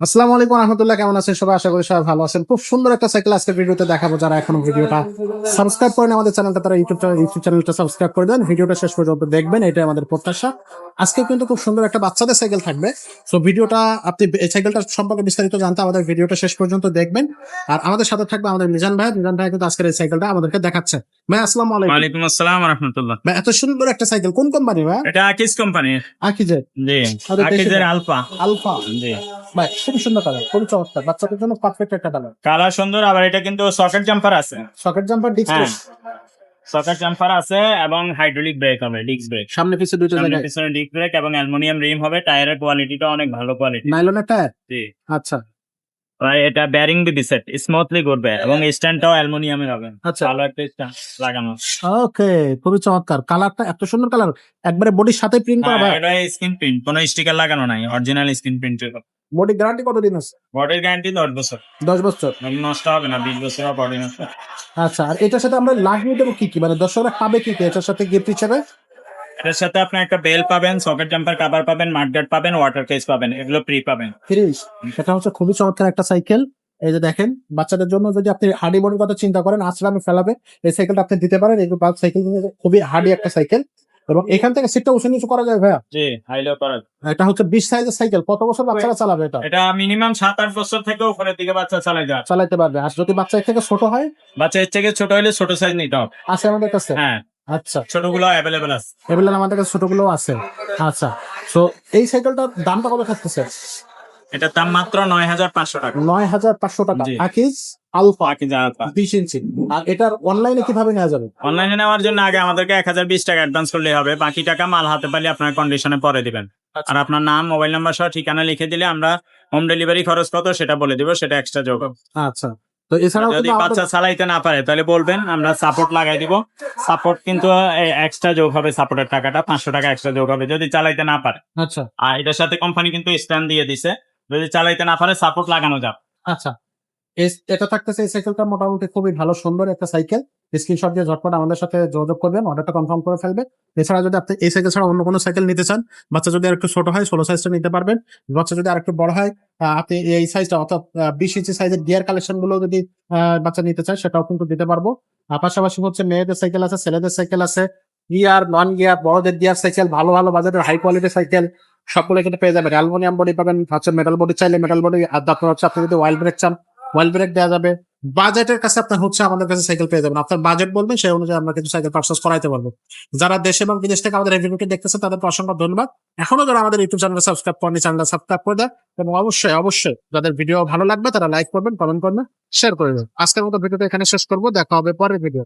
আসসালামু আলাইকুম রহমতুল্লাহ, কেমন আছেন সবাই? আশা করি সবাই ভালো আছেন। খুব সুন্দর একটা সাইকেল আজকে ভিডিওতে দেখাবো। যারা এখনো ভিডিওটা সাবস্ক্রাইব করেন আমাদের চ্যানেলটা, তারা ইউটিউব চ্যানেলটা সাবস্ক্রাইব করে দেন, ভিডিওটা শেষ পর্যন্ত দেখবেন, এটাই আমাদের প্রত্যাশা। আজকে কিন্তু খুব সুন্দর একটা বাচ্চাদের সাইকেল থাকবে। সো ভিডিওটা আপনি এই সাইকেলটা সম্পর্কে বিস্তারিত জানতে আমাদের ভিডিওটা শেষ পর্যন্ত দেখবেন। আর আমাদের সাথে থাকবে আমাদের মিজান ভাই কিন্তু আজকের এই সাইকেলটা আমাদেরকে দেখাচ্ছে। ভাই আসসালামু আলাইকুম। ওয়ালাইকুম আসসালাম ওয়া রাহমাতুল্লাহ। ভাই এত সুন্দর একটা সাইকেল কোন কোম্পানি ভাই? এটা আকিজ কোম্পানির। আকিজের। জি, আমাদের দেশে আকিজের না? আলফা। আলফা। জি, ভাই খুবই সুন্দর কালার, খুবই চমৎকার, বাচ্চাদের জন্য পারফেক্ট একটা কালার। কালার সুন্দর, আবার এটা কিন্তু সকেট জাম্পার আছে। সকেট জাম্পার, ডিস্ক হ্যাঁ, ব্রেক, সকেট জাম্পার আছে এবং হাইড্রোলিক ব্রেক হবে, ডিস্ক ব্রেক। সামনে পিছে দুইটা সামনে জায়গায়। পিছনে ডিস্ক ব্রেক এবং অ্যালুমিনিয়াম রিম হবে। টায়ারের কোয়ালিটিটা অনেক ভালো কোয়ালিটি। নাইলনের টায়ার। জি, আচ্ছা আর এটা ব্যারিং বি সেট স্মুথলি ঘুরবে এবং স্ট্যান্ডটাও অ্যালুমিনিয়ামের হবে। আচ্ছা। ভালো একটা স্ট্যান্ড লাগানো। ওকে, খুবই চমৎকার, কালারটা এত সুন্দর কালার, একবারে বডির সাথে প্রিন্ট করা। হ্যাঁ, ভাই এটা স্ক্রিন প্রিন্ট, কোনো স্টিকার লাগানো নাই, original screen print. Body guarantee কতদিন আছে? বডির গ্যারান্টি 10 বছর। 10 বছর। নষ্ট হবে না, 20 বছর বডি নষ্ট। আচ্ছা, আর এটার সাথে আমরা লাগিয়ে দেবো কি কি, মানে দর্শকরা পাবে কি কি এটার সাথে গিফট হিসেবে? এটার সাথে আপনি একটা বেল পাবেন, সকেট জাম্পার কভার পাবেন, মাডগার্ড পাবেন, ওয়াটার কেস পাবেন, এগুলো ফ্রি পাবেন। ফিরিস, এটা হচ্ছে খুবই চমৎকার একটা সাইকেল। এই যে দেখেন, বাচ্চাদের জন্য যদি আপনি হার্ডি বডির কথা চিন্তা করেন, আশ্রামে ফেলাবে এই সাইকেলটা আপনি দিতে পারেন। এই সাইকেল খুবই হার্ডি একটা সাইকেল, এবং এখান থেকে সিটটা উঁচু নিচু করা যায় ভাইয়া। জি, হাইলো করা। এটা হচ্ছে 20 সাইজের সাইকেল। কত বছর বাচ্চারা চালাবে এটা? এটা মিনিমাম 7-8 বছর থেকে উপরের দিকে বাচ্চা চালাই যায়। চালাইতে পারবে। আর যদি বাচ্চা এর থেকে ছোট হয়? বাচ্চা এর থেকে ছোট হলে ছোট সাইজ নিতে হবে। আছে আমাদের কাছে। হ্যাঁ, আচ্ছা, ছোটগুলো অ্যাভেলেবেল আছে। এগুলো আমাদের কাছে ছোটগুলো আছে। আচ্ছা, তো এই সাইকেলটার দামটা কত থাকতেছে? এটার দাম মাত্র 9,500 টাকা। 9,500 টাকা। জি। আকিজ আলফা বাকি যা 20 ইঞ্চি। আর এটার অনলাইনে কিভাবে নেওয়া যাবে? অনলাইনে নেওয়ার জন্য আগে আমাদেরকে 1020 টাকা অ্যাডভান্স করলে হবে, বাকি টাকা মাল হাতে পারলে আপনার কন্ডিশনে পরে দিবেন। আচ্ছা। আর আপনার নাম, মোবাইল নাম্বার সহ ঠিকানা লিখে দিলে আমরা হোম ডেলিভারি খরচ কত সেটা বলে দিব, সেটা এক্সট্রা যোগ হবে। আচ্ছা, তো এছাড়াও যদি কিন্তু বাচ্চা চালাইতে না পারে তাহলে বলবেন, আমরা সাপোর্ট লাগাই দিব। সাপোর্ট কিন্তু এক্সট্রা যোগ হবে, সাপোর্টের টাকাটা 500 টাকা এক্সট্রা যোগ হবে যদি চালাইতে না পারে। আচ্ছা আর এটার সাথে কোম্পানি কিন্তু স্ট্যান্ড দিয়ে দিছে, যদি চালাইতে না পারে সাপোর্ট লাগানো যাবে। আচ্ছা, এটা থাকতেছে। এই সাইকেলটা মোটামুটি খুবই ভালো সুন্দর একটা সাইকেল। স্ক্রিনশট দিয়ে ঝটপট আমাদের সাথে যোগাযোগ করবেন, অর্ডারটা কনফার্ম করে ফেলবে। এছাড়া যদি আপনি এই সাইকেল ছাড়া অন্য কোনো সাইকেল নিতে চান, বাচ্চা যদি আরেকটু ছোট হয় 16 সাইজটা নিতে পারবেন। বাচ্চা যদি আরেকটু বড় হয়, আপনি এই সাইজটা অর্থাৎ 20 ইঞ্চি সাইজের গিয়ার কালেকশন গুলো যদি বাচ্চা নিতে চায় সেটাও কিন্তু দিতে পারবো। পাশাপাশি হচ্ছে মেয়েদের সাইকেল আছে, ছেলেদের সাইকেল আছে, গিয়ার, নন গিয়ার, বড়দের গিয়ার সাইকেল, ভালো ভালো বাজারের হাই কোয়ালিটি সাইকেল সবগুলো কিন্তু পেয়ে যাবেন। অ্যালুমিনিয়াম বডি পাবেন, হচ্ছে মেটাল বডি চাইলে মেটাল বডি, আর আপনার হচ্ছে আপনি যদি ওয়াইল ব্রেক চান ওয়াইল ব্রেক দেওয়া যাবে। বাজেটের কাছে আপনার হচ্ছে আমাদের কাছে সাইকেল পেয়ে যাবেন। আপনার বাজেট বলবেন, সেই অনুযায়ী আমরা কিন্তু সাইকেল পারচেজ করাইতে পারবো। যারা দেশে এবং বিদেশ থেকে আমাদের এই ভিডিওটি দেখতেছেন তাদেরকে অসংখ্য ধন্যবাদ। এখনো যারা আমাদের ইউটিউব চ্যানেল সাবস্ক্রাইব করেনি, চ্যানেলটা সাবস্ক্রাইব করে দেয়, এবং অবশ্যই যাদের ভিডিও ভালো লাগবে তারা লাইক করবেন, কমেন্ট করবেন, শেয়ার করে দেবেন। আজকের মতো ভিডিওটা এখানে শেষ করবো, দেখা হবে পরের ভিডিও।